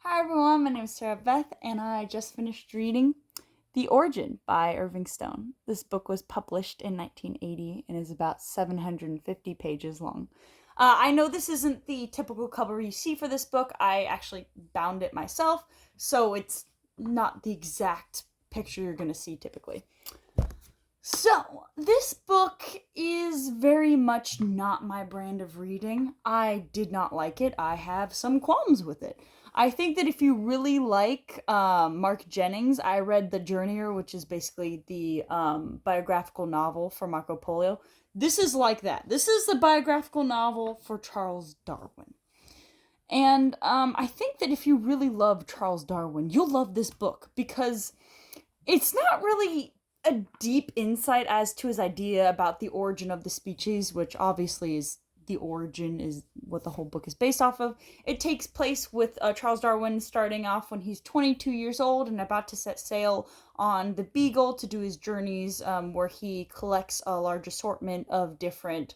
Hi everyone, my name is Sarah Beth, and I just finished reading The Origin by Irving Stone. This book was published in 1980 and is about 750 pages long. I know this isn't the typical cover you see for this book. I actually bound it myself, so it's not the exact picture you're going to see typically. So, this book is very much not my brand of reading. I did not like it. I have some qualms with it. I think that if you really like Marc Jennings, I read The Journeyer, which is basically the biographical novel for Marco Polo. This is like that. This is the biographical novel for Charles Darwin. And I think that if you really love Charles Darwin, you'll love this book because it's not really a deep insight as to his idea about the origin of the species, which obviously is the origin is what the whole book is based off of. It takes place with Charles Darwin starting off when he's 22 years old and about to set sail on the Beagle to do his journeys, where he collects a large assortment of different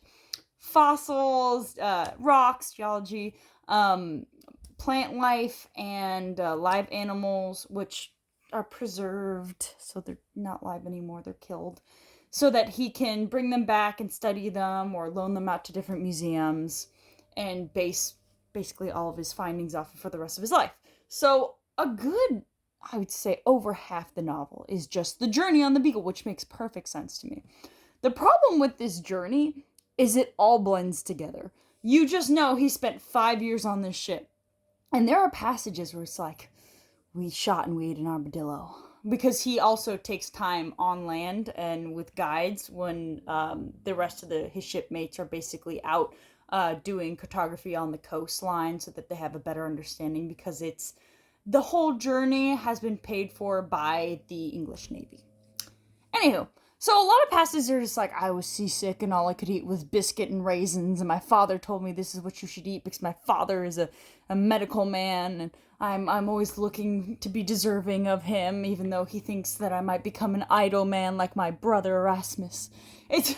fossils, rocks, geology, plant life, and live animals, which are preserved, so they're not live anymore, they're killed, so that he can bring them back and study them or loan them out to different museums and base basically all of his findings off of for the rest of his life. So a good, I would say, over half the novel is just the journey on the Beagle, which makes perfect sense to me. The problem with this journey is it all blends together. You just know he spent 5 years on this ship. And there are passages where it's like, we shot and we ate an armadillo. Because he also takes time on land and with guides when the rest of his shipmates are basically out doing cartography on the coastline so that they have a better understanding, because the whole journey has been paid for by the English Navy. Anywho, so a lot of passages are just like, I was seasick and all I could eat was biscuit and raisins, and my father told me this is what you should eat because my father is a medical man, and I'm always looking to be deserving of him, even though he thinks that I might become an idle man like my brother Erasmus. It's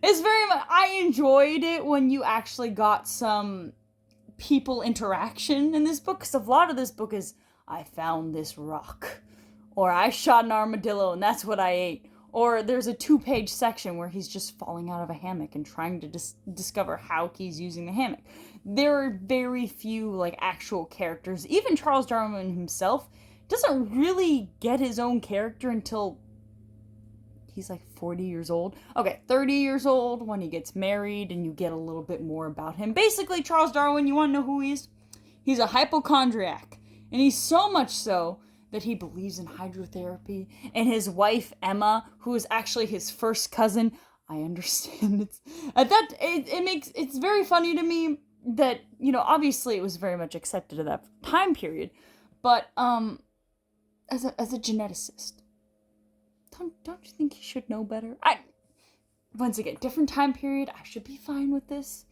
very much, I enjoyed it when you actually got some people interaction in this book, because a lot of this book is, I found this rock, or I shot an armadillo and that's what I ate. Or there's a 2-page section where he's just falling out of a hammock and trying to discover how he's using the hammock. There are very few, like, actual characters. Even Charles Darwin himself doesn't really get his own character until he's like 40 years old. Okay, 30 years old when he gets married and you get a little bit more about him. Basically, Charles Darwin, you want to know who he is? He's a hypochondriac. And he's so much so that he believes in hydrotherapy. And his wife, Emma, who is actually his first cousin, I understand it's very funny to me that, obviously it was very much accepted at that time period. But as a geneticist, don't you think you should know better? Once again, different time period, I should be fine with this.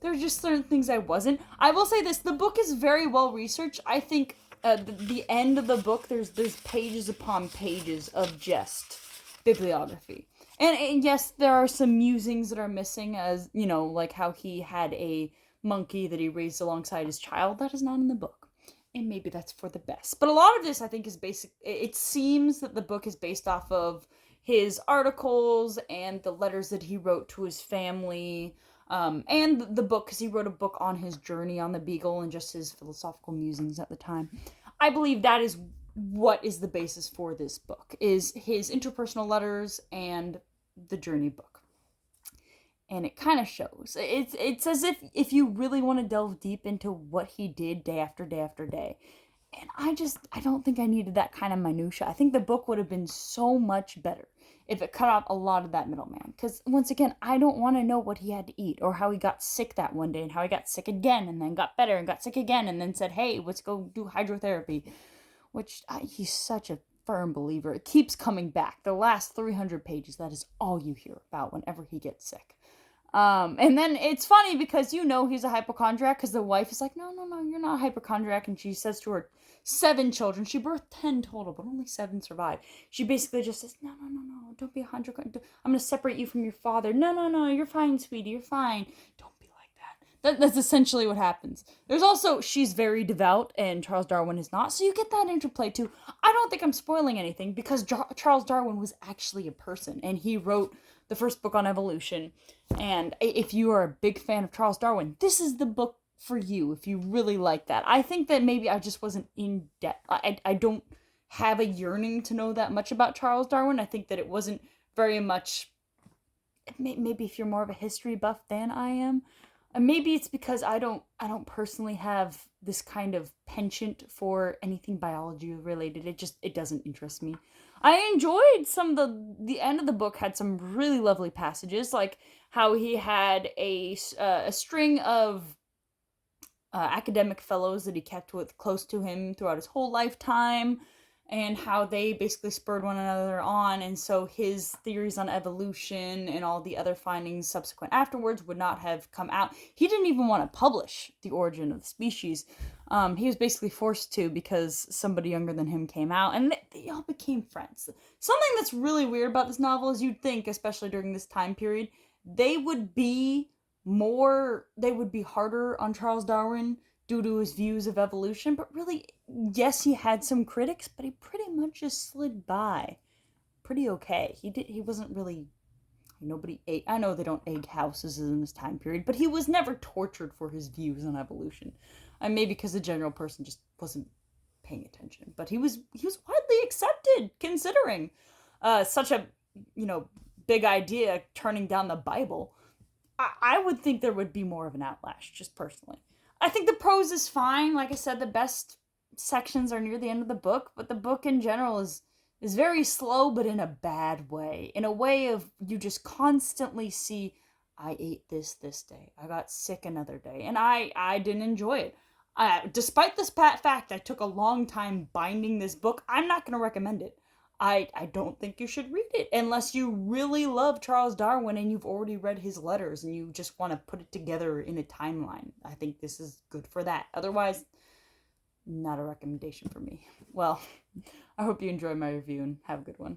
There are just certain things I wasn't. I will say this, the book is very well researched. I think the end of the book, there's pages upon pages of just bibliography. And yes, there are some musings that are missing, as, like how he had a monkey that he raised alongside his child. That is not in the book. And maybe that's for the best. But a lot of this, I think, is basic. It seems that the book is based off of his articles and the letters that he wrote to his family, and the book, because he wrote a book on his journey on the Beagle and just his philosophical musings at the time. I believe that is what is the basis for this book, is his interpersonal letters and the journey book. And it kind of shows. It's as if you really want to delve deep into what he did day after day after day. And I don't think I needed that kind of minutia. I think the book would have been so much better if it cut out a lot of that middleman. Because, once again, I don't want to know what he had to eat, or how he got sick that one day, and how he got sick again, and then got better, and got sick again, and then said, hey, let's go do hydrotherapy. Which, he's such a firm believer. It keeps coming back. The last 300 pages, that is all you hear about whenever he gets sick. And then it's funny because he's a hypochondriac, because the wife is like, no, you're not a hypochondriac. And she says to her 7 children, she birthed 10 total, but only 7 survived. She basically just says, no, don't be a hypochondriac. I'm going to separate you from your father. No, you're fine, sweetie, you're fine. Don't be like that. That's essentially what happens. There's also, she's very devout and Charles Darwin is not, so you get that interplay too. I don't think I'm spoiling anything because Charles Darwin was actually a person and he wrote the first book on evolution. And if you are a big fan of Charles Darwin, this is the book for you if you really like that. I think that maybe I just wasn't in depth. I don't have a yearning to know that much about Charles Darwin. I think that it wasn't very much. Maybe if you're more of a history buff than I am, maybe it's because I don't personally have this kind of penchant for anything biology related. It doesn't interest me. I enjoyed some of the end of the book had some really lovely passages, like how he had a string of academic fellows that he kept with close to him throughout his whole lifetime, and how they basically spurred one another on, and so his theories on evolution and all the other findings subsequent afterwards would not have come out. He didn't even want to publish The Origin of the Species. He was basically forced to because somebody younger than him came out, and they all became friends. Something that's really weird about this novel is you'd think, especially during this time period, they would be harder on Charles Darwin due to his views of evolution, but really, yes, he had some critics, but he pretty much just slid by pretty okay. He wasn't really, nobody ate, I know they don't egg houses in this time period, but he was never tortured for his views on evolution. And maybe because the general person just wasn't paying attention, but he was widely accepted considering such a, big idea, turning down the Bible. I would think there would be more of an outlash, just personally. I think the prose is fine. Like I said, the best sections are near the end of the book, but the book in general is very slow, but in a bad way. In a way of you just constantly see, I ate this day. I got sick another day. And I didn't enjoy it. Despite this fact, I took a long time binding this book. I'm not going to recommend it. I don't think you should read it unless you really love Charles Darwin and you've already read his letters and you just want to put it together in a timeline. I think this is good for that. Otherwise, not a recommendation for me. Well, I hope you enjoy my review and have a good one.